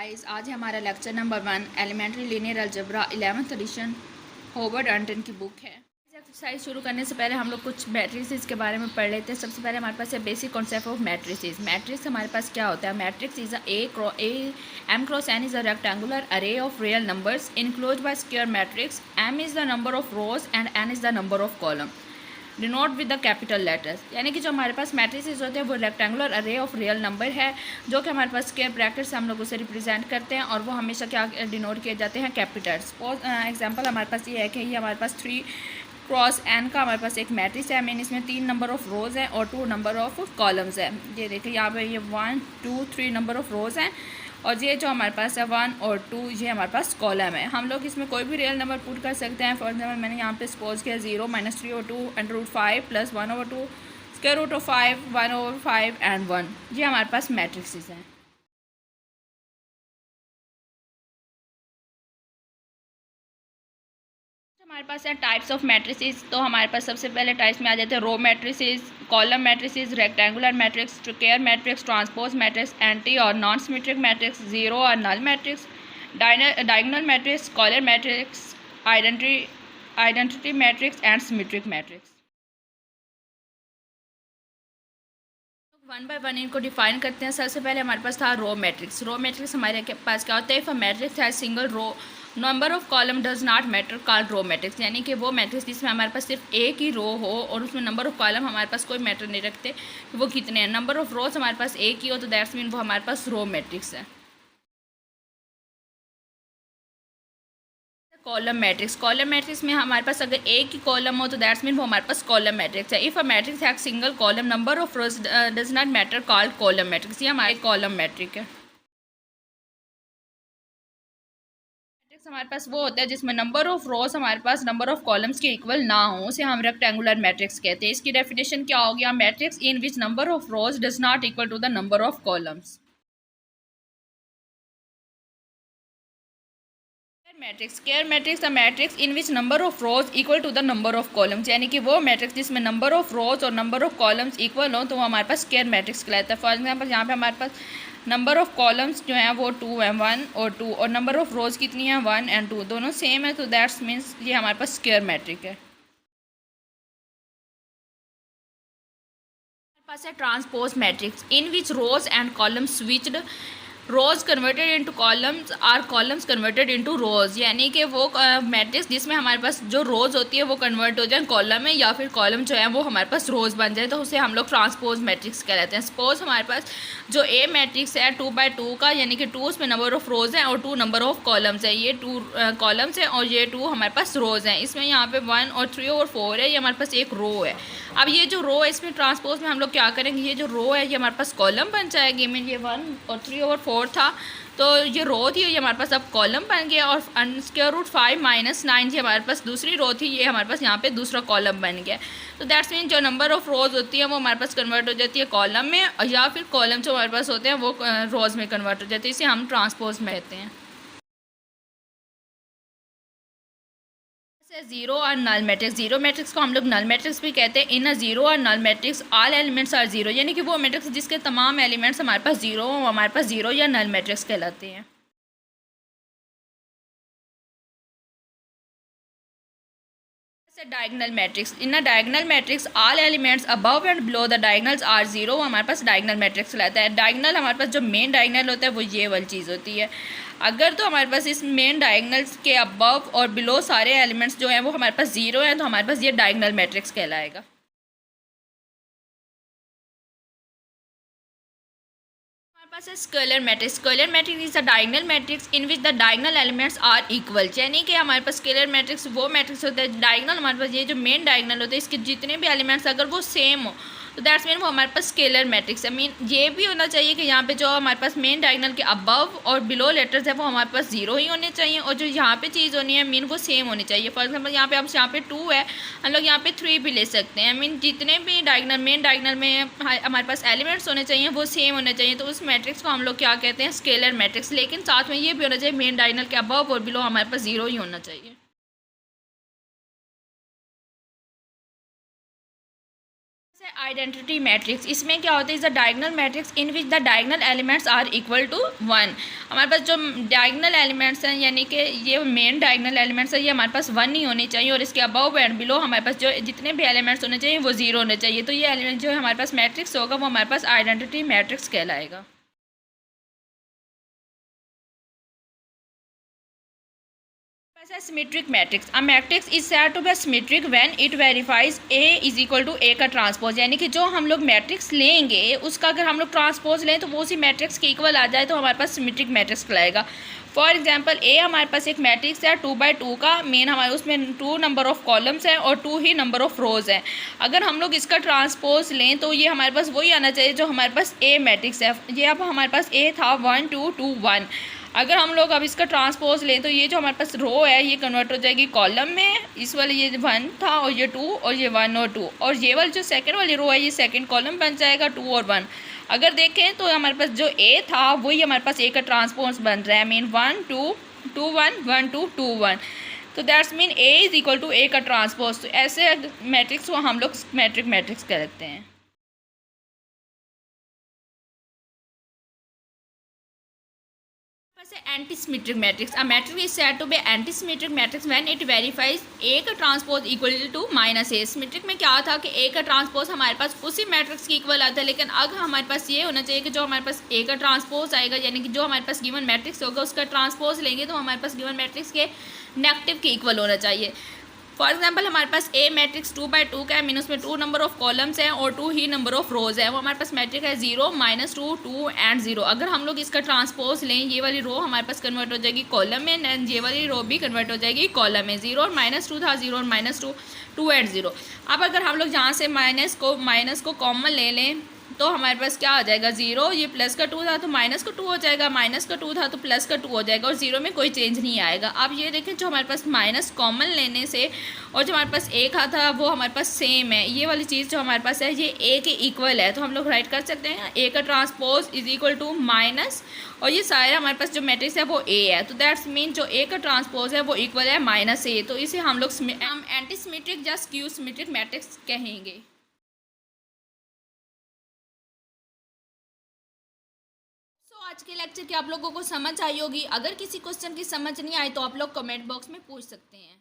Guys, आज है हमारा lecture number 1 elementary linear algebra 11th edition Howard Anton की बुक है। इस एक्सरसाइज शुरू करने से पहले हम लोग कुछ मैट्रिसेस के बारे में पढ़ लेते हैं। सबसे पहले हमारे पास है basic concept of matrices. Matrix हमारे पास क्या होता है? Matrix is M cross N is a rectangular array of real numbers enclosed by square matrix. M is the number of rows and N is the number of column denote with the capital letters. यानी कि जो हमारे पास matrices होते हैं वो rectangular array of real number है, जो कि हमारे पास स्क्वायर ब्रैकेट से हम लोग उसे रिप्रेजेंट करते हैं और वो हमेशा क्या डिनोट किए जाते हैं? कैपिटल। सपोज एग्जांपल हमारे पास ये है कि ये हमारे पास 3 क्रॉस एन का हमारे पास एक मैट्रिक्स है। मीन इसमें 3 नंबर ऑफ रोज़ हैं और 2 नंबर ऑफ कॉलम्स है। ये देखिए यहाँ पे ये 1 2 3 नंबर ऑफ रोज़ हैं और ये जो हमारे पास है 1 और 2 ये हमारे पास कॉलम है। हम लोग इसमें कोई भी रियल नंबर पुट कर सकते हैं। फॉर एग्जाम्पल मैंने यहाँ पे सपोज किया 0 -3 और 2 √5 + 1/2 √5 1/5 एंड 1। ये हमारे पास मैट्रिक्सेस हैं। हमारे पास है टाइप्स ऑफ मैट्रिसेस। तो हमारे पास सबसे पहले टाइप्स में आ जाते हैं row matrices, column matrices, rectangular matrix, square matrix, transpose matrix, anti और नॉन सिमेट्रिक मैट्रिक्स, जीरो और null matrix, diagonal matrix, square matrix, identity matrix and symmetric matrix. One by one इनको डिफाइन करते हैं। सबसे पहले हमारे पास था रो मैट्रिक्स। रो मैट्रिक्स हमारे पास क्या होता है? If a matrix has single row number of column does not matter called row matrix. यानी कि वो मैट्रिक्स जिसमें हमारे पास सिर्फ एक ही रो हो और उसमें नंबर ऑफ कॉलम हमारे पास कोई मैटर नहीं रखते वो कितने हैं। नंबर ऑफ रोज हमारे पास एक ही हो तो दैट्स मीन वो हमारे पास रो मैट्रिक्स है। Column matrix. कॉलम मैट्रिक्स में हमारे पास अगर एक ही कॉलम हो तो दैट्स मीन वो हमारे पास कॉलम मैट्रिक्स है। If a matrix have single column number of rows does not matter called column matrix. ये हमारे कॉलम मैट्रिक है। मैट्रिक्स हमारे पास वो होता है जिसमें नंबर ऑफ रोज हमारे पास नंबर ऑफ कॉलम्स के इक्वल ना हो, उसे हम रेक्टेंगुलर मैट्रिक्स कहते हैं। इसकी डेफिनेशन क्या हो गया? Matrix in which number of rows does not equal to the number of columns. Matrix square matrix the matrix in which number of rows equal to the number of columns. यानी कि वो matrix जिसमें number of रोज और number of columns equal हो तो वो हमारे पास square matrix कहलाता है। फॉर एग्जांपल यहाँ पे हमारे पास नंबर ऑफ कॉलम्स जो हैं वो 2 हैं, 1 और 2, और नंबर ऑफ रोज कितनी है? 1 एंड 2, दोनों सेम है तो दैट्स मीन्स ये हमारे पास स्क्वायर मैट्रिक है। हमारे पास है transpose matrix in which rows and columns switched, rows converted into columns are columns converted into rows. यानी कि वो मैट्रिक्स जिसमें हमारे पास जो रोज होती है वो कन्वर्ट हो जाए कॉलम में या फिर कॉलम जो है वो हमारे पास रोज बन जाए तो उसे हम लोग ट्रांसपोज मैट्रिक्स कहते हैं। सपोज हमारे पास जो ए मैट्रिक्स है 2/2 का, यानी कि 2 उसमें नंबर ऑफ रोज हैं और 2 नंबर ऑफ कॉलम्स है। ये 2 कॉलम्स हैं और ये 2 हमारे पास रोज हैं। इसमें यहाँ पे 1 और 3 और 4 है, ये हमारे पास एक रो है। अब ये जो रो है इसमें ट्रांसपोज में हम लोग क्या करेंगे? ये जो रो है ये हमारे पास कॉलम बन जाएगी। मीन ये 1 और 3 और 4 था तो ये रो थी, ये हमारे पास अब कॉलम बन गया। और √5 - 9 ये हमारे पास दूसरी रो थी, ये हमारे पास यहाँ पे दूसरा कॉलम बन गया। तो दैट्स मीन जो नंबर ऑफ रोज होती है वो हमारे पास कन्वर्ट हो जाती है कॉलम में, और या फिर कॉलम जो हमारे पास होते हैं वो रोज में कन्वर्ट हो जाते हैं। इसे हम ट्रांसपोज में कहते हैं। जीरो और नल मैट्रिक्स। जीरो मैट्रिक्स को हम लोग नल मैट्रिक्स भी कहते हैं। इन अ जीरो और null matrix all elements are zero. यानी कि वो मैट्रिक्स जिसके तमाम एलिमेंट्स हमारे पास जीरो हो हमारे पास जीरो या नल मैट्रिक्स कहलाते हैं। Diagonal matrix. In a diagonal matrix all elements above and below the diagonals are zero. हमारे पास डायगोनल मैट्रिक्स कहलाता है। डायगोनल हमारे पास जो मेन डायगोनल होता है वो ये वाली चीज़ होती है। अगर तो हमारे पास इस मेन डायगोनल्स के अबव और बिलो सारे एलिमेंट्स जो हैं वो हमारे पास जीरो हैं तो हमारे पास ये डायगोनल मैट्रिक्स कहलाएगा। हमारे पास है scalar matrix. Scalar matrix is a diagonal matrix in which the diagonal elements are equal. यानी कि हमारे पास स्केलर मैट्रिक्स वो मैट्रिक्स होता है डायगोनल, हमारे पास ये जो मेन डायगोनल होते हैं इसके जितने भी एलिमेंट्स अगर वो सेम हो तो दैट्स मीन वो हमारे पास स्केलर मैट्रिक्स है। मीन ये भी होना चाहिए कि यहाँ पे जो हमारे पास मेन डायगोनल के अबव और बिलो लेटर्स है वो हमारे पास जीरो ही होने चाहिए, और जो यहाँ पे चीज़ होनी है मीन वो सेम होनी चाहिए। फॉर एग्जांपल यहाँ पे 2 है, हम लोग यहाँ पे 3 भी ले सकते हैं। मीन जितने भी डायगोनल मेन डायगोनल में हमारे पास एलिमेंट्स होने चाहिए वो सेम होने चाहिए, तो उस मैट्रिक्स को हम लोग क्या कहते हैं? Scalar matrix. लेकिन साथ में ये भी होना चाहिए मेन डायगोनल के अबव और बिलो हमारे पास जीरो ही होना चाहिए। आइडेंटिटी मैट्रिक्स, इसमें क्या होता है, is the diagonal matrix in which the diagonal elements are equal to 1। हमारे पास जो डायगोनल एलिमेंट्स हैं, यानी कि ये मेन डायगोनल एलिमेंट्स हैं, ये हमारे पास 1 ही होने चाहिए और इसके अबव एंड बिलो हमारे पास जो जितने भी एलिमेंट्स होने चाहिए वो 0 होने चाहिए। तो ये एलिमेंट जो है हमारे पास मैट्रिक्स होगा वो हमारे पास आइडेंटिटी मैट्रिक्स कहलाएगा। Symmetric matrix, a matrix is said to be symmetric when it verifies A is equal to A का ट्रांसपोज, यानी कि जो हम लोग मैट्रिक्स लेंगे उसका अगर हम लोग ट्रांसपोज लें तो वो उसी मैट्रिक्स के इक्वल आ जाए तो हमारे पास सिमेट्रिक मैट्रिक्स कहलाएगा। फॉर एग्जांपल ए हमारे पास एक मैट्रिक्स है 2/2 का, मेन हमारे उसमें 2 नंबर ऑफ कॉलम्स हैं और 2 ही नंबर ऑफ रोज हैं। अगर हम लोग इसका ट्रांसपोज लें तो ये हमारे पास वही आना चाहिए जो हमारे पास ए मैट्रिक्स है। ये अब हमारे पास ए था 1 2 2 1। अगर हम लोग अब इसका ट्रांसपोज लें तो ये जो हमारे पास रो है ये कन्वर्ट हो जाएगी कॉलम में, इस वाले ये 1 था और ये 2 और ये 1 और 2, और ये वाली जो सेकंड वाली रो है ये सेकंड कॉलम बन जाएगा 2 और 1। अगर देखें तो हमारे पास जो ए था वही हमारे पास ए का ट्रांसपोज बन रहा है, मीन 1 2 2 1 1 2 2 1। तो that's mean A is equal to A का ट्रांसपोज। तो ऐसे मैट्रिक्स को हम लोग सिमेट्रिक मैट्रिक्स कहते हैं। Antisymmetric matrix, a matrix is said to be antisymmetric matrix when it verifies A का transpose equal to -a। Symmetric में क्या था कि ए का ट्रांसपोज हमारे पास उसी मैट्रिक्स के इक्वल आता है, लेकिन अब हमारे पास ये होना चाहिए कि जो हमारे पास ए का ट्रांसपोज आएगा, यानी कि जो हमारे पास गिवन मैट्रिक्स होगा उसका ट्रांसपोज लेंगे तो हमारे पास गिवन मैट्रिक्स के नेगेटिव के इक्वल होना चाहिए। फॉर एग्जाम्पल हमारे पास ए मैट्रिक्स 2/2 का है, मीन उसमें 2 नंबर ऑफ कॉलम्स हैं और 2 ही नंबर ऑफ रोज है। वो हमारे पास मैट्रिक है 0 -2 2 एंड 0। अगर हम लोग इसका ट्रांसपोज लें ये वाली रो हमारे पास कन्वर्ट हो जाएगी कॉलम में एंड ये वाली रो भी कन्वर्ट हो जाएगी कॉलम में। 0 और -2 था, 0 और -2 2 एंड 0। अब अगर हम लोग यहाँ से माइनस को कॉमन ले लें तो हमारे पास क्या आ जाएगा 0, ये प्लस का 2 था तो माइनस का 2 हो जाएगा, माइनस का 2 था तो प्लस का 2 हो जाएगा और 0 में कोई चेंज नहीं आएगा। अब ये देखें जो हमारे पास माइनस कॉमन लेने से और जो हमारे पास ए का था वो हमारे पास सेम है। ये वाली चीज़ जो हमारे पास है ये ए के इक्वल है, तो हम लोग राइट कर सकते हैं ए का transpose is equal to minus, और ये सारा हमारे पास जो मैट्रिक्स है वो ए है। तो दैट्स मीन जो ए का ट्रांसपोज है वो इक्वल है -a। तो इसे हम लोग एंटीसिमेट्रिक या स्क्यू सिमेट्रिक मैट्रिक्स कहेंगे। आज के लेक्चर की आप लोगों को समझ आई होगी। अगर किसी क्वेश्चन की समझ नहीं आई तो आप लोग कमेंट बॉक्स में पूछ सकते हैं।